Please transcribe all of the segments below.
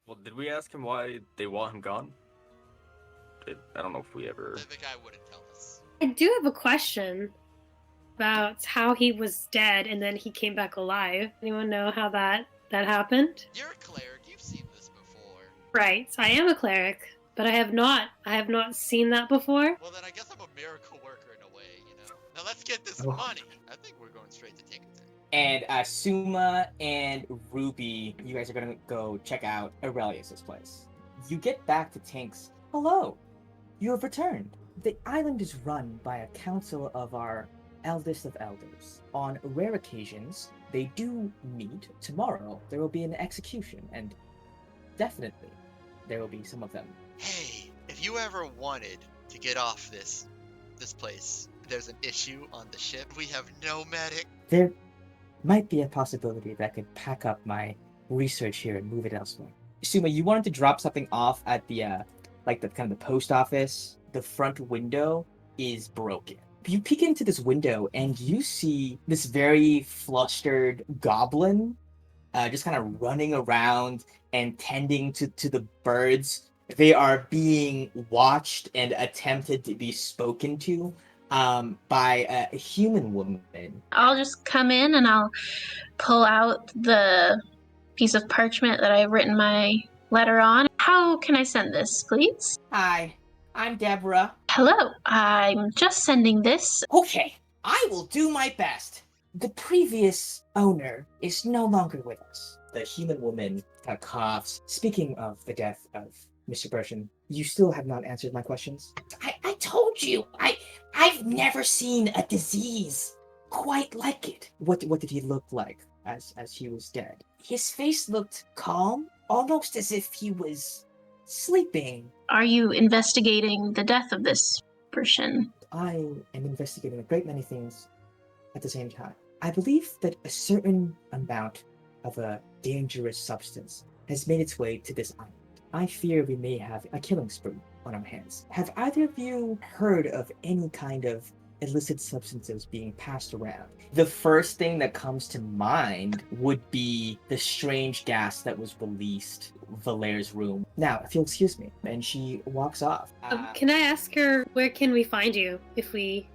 Well, did we ask him why they want him gone? I don't know if we ever. The guy wouldn't tell us. I do have a question about how he was dead and then he came back alive. Anyone know how that happened? You're a cleric. You've seen this before. Right. I am a cleric, but I have not seen that before. Well, then I guess I'm a miracle worker in a way, you know? Now let's get this Oh. money. I think we're going straight to Tinkerton. And Suma and Ruby, you guys are gonna go check out Aurelius's place. You get back to Tink's. Hello, you have returned. The island is run by a council of our eldest of elders. On rare occasions, they do meet. Tomorrow, there will be an execution, and definitely, there will be some of them. Hey, if you ever wanted to get off this place, there's an issue on the ship. We have no medic. There might be a possibility that I could pack up my research here and move it elsewhere. Suma, you wanted to drop something off at the the post office. The front window is broken. You peek into this window and you see this very flustered goblin just kind of running around and tending to the birds. They are being watched and attempted to be spoken to by a human woman. I'll just come in and I'll pull out the piece of parchment that I've written my letter on. How can I send this, please? Hi, I'm Deborah. Hello, I'm just sending this. Okay, I will do my best. The previous owner is no longer with us. The human woman kind of coughs. Speaking of the death of Mr. Bershon, you still have not answered my questions. I told you, I've never seen a disease quite like it. What did he look like as he was dead? His face looked calm, almost as if he was sleeping. Are you investigating the death of this person? I am investigating a great many things at the same time. I believe that a certain amount of a dangerous substance has made its way to this island. I fear we may have a killing spree on our hands. Have either of you heard of any kind of illicit substances being passed around? The first thing that comes to mind would be the strange gas that was released in Valaire's room. Now, if you'll excuse me. And she walks off. Can I ask her, where can we find you if we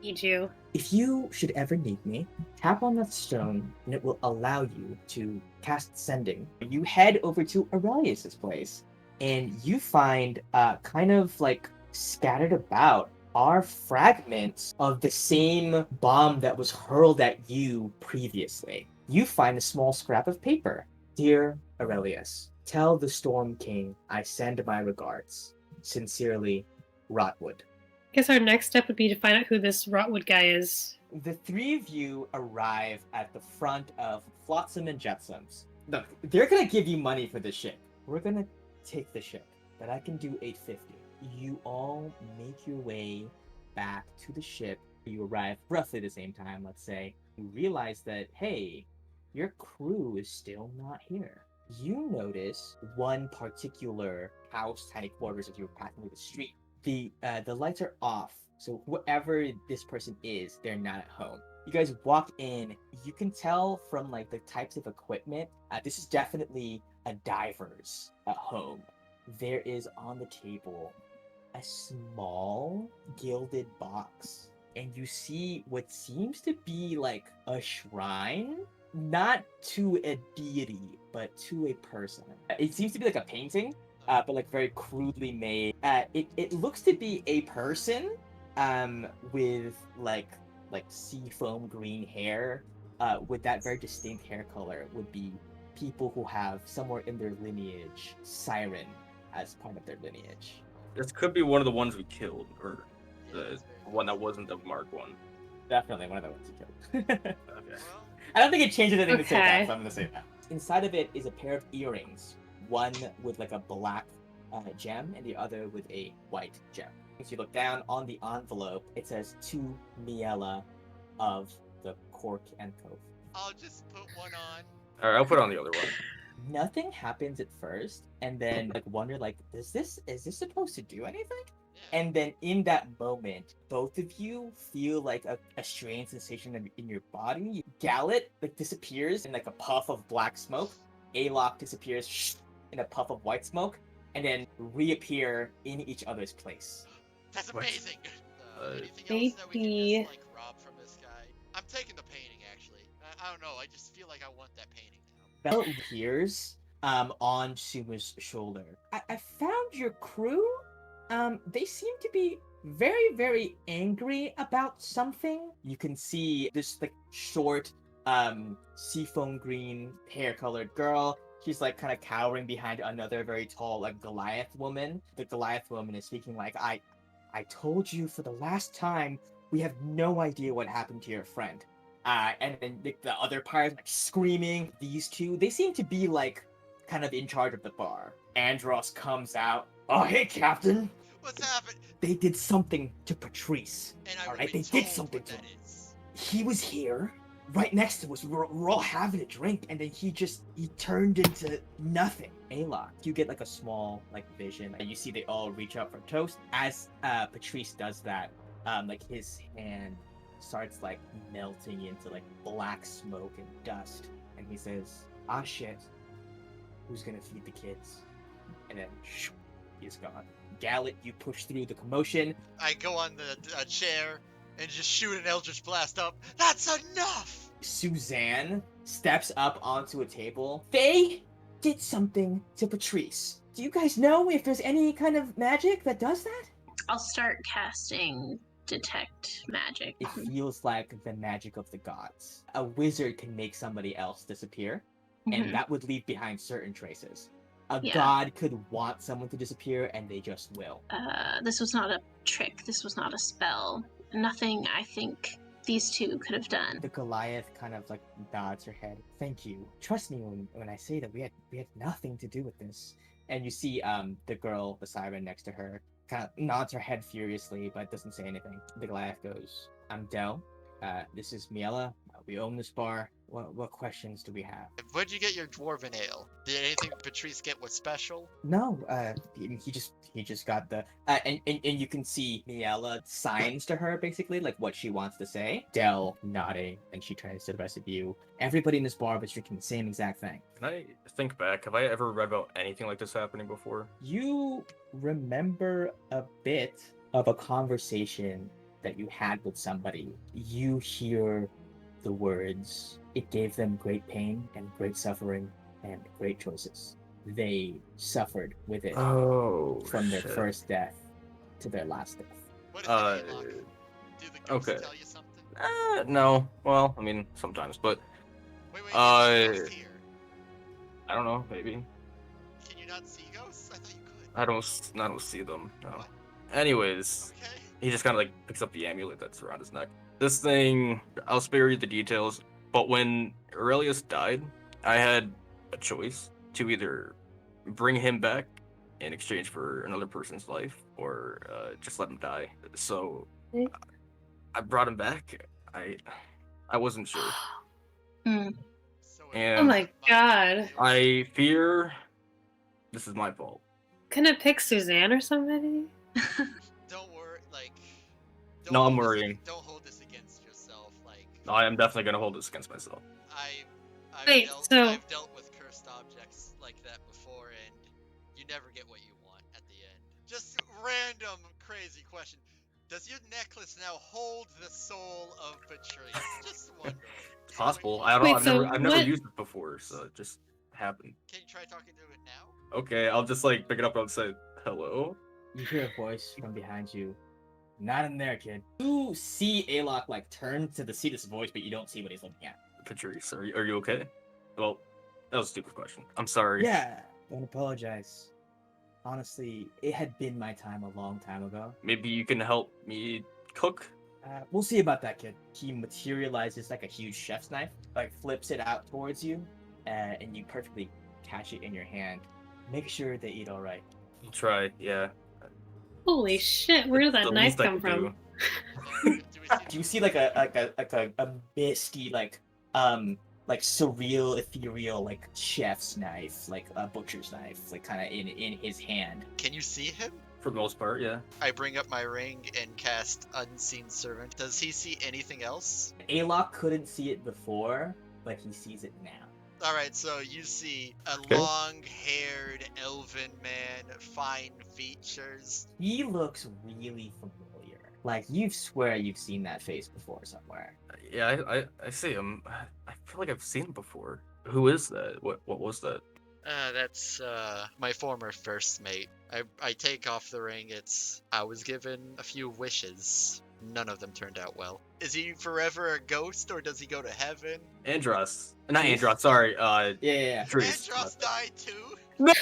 need you? If you should ever need me, tap on that stone and it will allow you to cast sending. You head over to Aurelius's place and you find kind of like scattered about are fragments of the same bomb that was hurled at you previously. You find a small scrap of paper. Dear Aurelius, tell the Storm King I send my regards. Sincerely, Rotwood. I guess our next step would be to find out who this Rotwood guy is. The three of you arrive at the front of Flotsam and Jetsams. Look, they're gonna give you money for the ship. We're gonna take the ship, but I can do 850. You all make your way back to the ship. You arrive roughly the same time, let's say. You realize that, hey, your crew is still not here. You notice one particular house, tiny quarters, if you were passing through the street. The lights are off, so whoever this person is, they're not at home. You guys walk in. You can tell from like the types of equipment. This is definitely a diver's home. There is on the table a small gilded box, and you see what seems to be like a shrine, not to a deity, but to a person. It seems to be like a painting. But like very crudely made. It looks to be a person with like seafoam green hair with that very distinct hair color. Would be people who have somewhere in their lineage Siren as part of their lineage. This could be one of the ones we killed, or the one that wasn't the Mark one. Definitely one of the ones you killed. Okay. Well, I don't think it changes anything to say that, Okay. so I'm gonna say that. Inside of it is a pair of earrings. One with like a black gem and the other with a white gem. If you look down on the envelope, it says to Miela of the Cork and Cove. I'll just put one on. Alright, I'll put on the other one. Nothing happens at first, and then like wonder like, is this supposed to do anything? Yeah. And then in that moment, both of you feel like a strange sensation in your body. Gallet like disappears in like a puff of black smoke. Alok disappears in a puff of white smoke, and then reappear in each other's place. That's What? amazing. Anything else that we can Maybe- just like rob from this guy? I'm taking the painting actually. I don't know. I just feel like I want that painting now. Bell appears on Suma's shoulder. I found your crew. They seem to be very, very angry about something. You can see this like short, seafoam green hair-colored girl. She's like kind of cowering behind another very tall, like Goliath woman. The Goliath woman is speaking like, I told you for the last time, we have no idea what happened to your friend. And then the other pirates like screaming. These two, they seem to be like kind of in charge of the bar. Andros comes out. Oh, hey, Captain. What's happened? They did something to Patrice. And I All would right, be they did told something what to that him. is. He was here, right next to us. We're all having a drink, and then he turned into nothing. Ayla, you get like a small like vision, and you see they all reach out for toast. As Patrice does that, like his hand starts like melting into like black smoke and dust, and he says, "Ah shit, who's gonna feed the kids?" And then he's gone. Gallet, you push through the commotion. I go on the chair and just shoot an Eldritch Blast up. That's enough! Suzanne steps up onto a table. They did something to Patrice. Do you guys know if there's any kind of magic that does that? I'll start casting Detect Magic. It feels like the magic of the gods. A wizard can make somebody else disappear, and Mhm. that would leave behind certain traces. A Yeah. god could want someone to disappear, and they just will. This was not a trick. This was not a spell. Nothing I think these two could have done. The Goliath kind of like nods her head. Thank you. Trust me when I say that we had nothing to do with this. And you see the girl, the siren next to her, kind of nods her head furiously, but doesn't say anything. The Goliath goes, "I'm Del. This is Miela. We own this bar. What questions do we have?" Where'd you get your dwarven ale? Did anything Patrice get was special? No, he just got the and you can see Miela signs to her basically like what she wants to say. Del nodding, and she turns to the rest of you. Everybody in this bar was drinking the same exact thing. Can I think back? Have I ever read about anything like this happening before? You remember a bit of a conversation that you had with somebody. You hear the words, "It gave them great pain and great suffering and great choices. They suffered with it Oh, from their first death to their last death." What is the Aloch? Do the ghosts okay. tell you something? No. Well, I mean, sometimes, but Wait, Uh, ghost here. I don't know. Maybe Can you not see ghosts? I thought you could. I don't see them. No. What? Anyways, Okay. he just kind of like picks up the amulet that's around his neck. This thing, I'll spare you the details, but when Aurelius died, I had a choice to either bring him back in exchange for another person's life or just let him die. So I brought him back. I wasn't sure. Mm. So And- Oh my god. I fear this is my fault. Couldn't it pick Suzanne or somebody? Don't worry, like. No, I'm hold this- worrying. Don't hold this against yourself. Like, I am definitely gonna hold this against myself. Wait, so- I've dealt with cursed objects like that before, and you never get what you want at the end. Just random crazy question. Does your necklace now hold the soul of Patrice? Just wondering. It's possible. I don't Wait, know. so I've never what- used it before, so it just happened. Can you try talking to it now? Okay, I'll just like pick it up and say hello. You hear a voice from behind you. "Not in there, kid." You see Alok like turn to see this voice, but you don't see what he's looking at. Patrice, are you okay? Well, that was a stupid question. I'm sorry. Yeah, don't apologize. Honestly, it had been my time a long time ago. Maybe you can help me cook? We'll see about that, kid. He materializes like a huge chef's knife, like flips it out towards you, and you perfectly catch it in your hand. Make sure they eat all right. I'll try, yeah. Holy shit, where did The that knife least I come can from? do. Do we see Do you see like a misty like surreal ethereal like chef's knife, like a butcher's knife, like kind of in his hand? Can you see him? For the most part, yeah. I bring up my ring and cast Unseen Servant. Does he see anything else? Alok couldn't see it before, but he sees it now. Alright, so you see a Okay. long-haired fine features. He looks really familiar. Like you swear you've seen that face before somewhere. Yeah, I see him. I feel like I've seen him before. Who is that? What was that? That's my former first mate. I take off the ring. I was given a few wishes. None of them turned out well. Is he forever a ghost, or does he go to heaven? Andros. Not Andros, sorry. Yeah. Dries. Andros died too? No!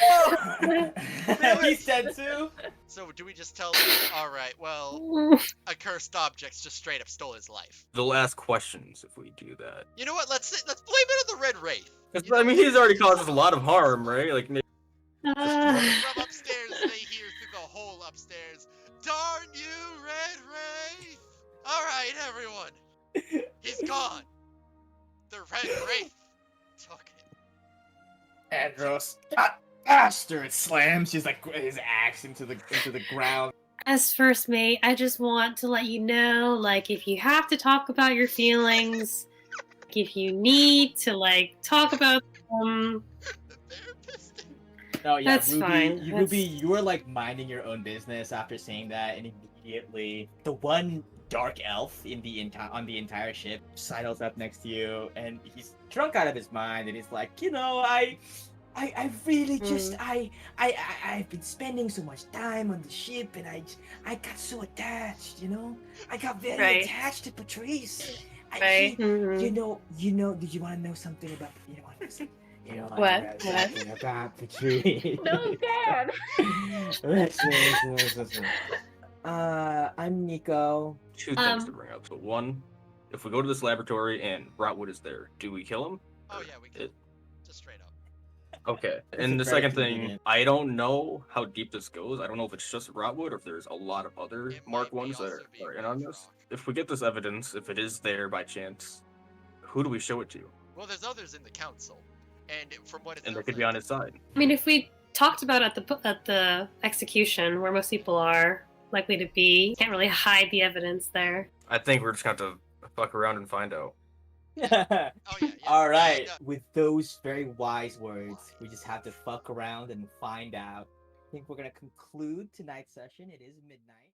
He's dead too? So do we just tell them, alright, well, a cursed object's just straight up stole his life? They'll ask questions if we do that. You know what, let's blame it on the Red Wraith. 'Cause, I mean, he's already caused us a lot of harm, right? Like, From upstairs, they hear through the hole upstairs. Darn you, Red Wraith! Alright, everyone. He's gone. The Red Wraith took him. Andros. Bastard slams his axe into the ground. As first mate, I just want to let you know, like, if you have to talk about your feelings, if you need to, like, talk about them, The therapist. No, yeah, That's Ruby, fine. Ruby, you were like minding your own business after saying that, and immediately the one dark elf on the entire ship sidles up next to you, and he's drunk out of his mind, and he's like, you know, I really just I've been spending so much time on the ship, and I got so attached, you know, I got very attached to Patrice. You know, did you want to know something about, What? Something about Patrice? No, Dad. Listen. I'm Nico. two things to bring up. So one, if we go to this laboratory and Rotwood is there, do we kill him? Oh yeah, we can. Just straight up. Okay. This And is the very second thing, convenient. I don't know how deep this goes. I don't know if it's just Rotwood or if there's a lot of other It Mark might be ones that also be are in on this. Rock. If we get this evidence, if it is there by chance, who do we show it to? Well, there's others in the council, and from what it And they sounds could be like- on his side. I mean, if we talked about it at the execution, where most people are likely to be, can't really hide the evidence there. I think we're just going to have to fuck around and find out. Oh yeah. All right. Yeah, With those very wise words, we just have to fuck around and find out. I think we're gonna conclude tonight's session. It is midnight.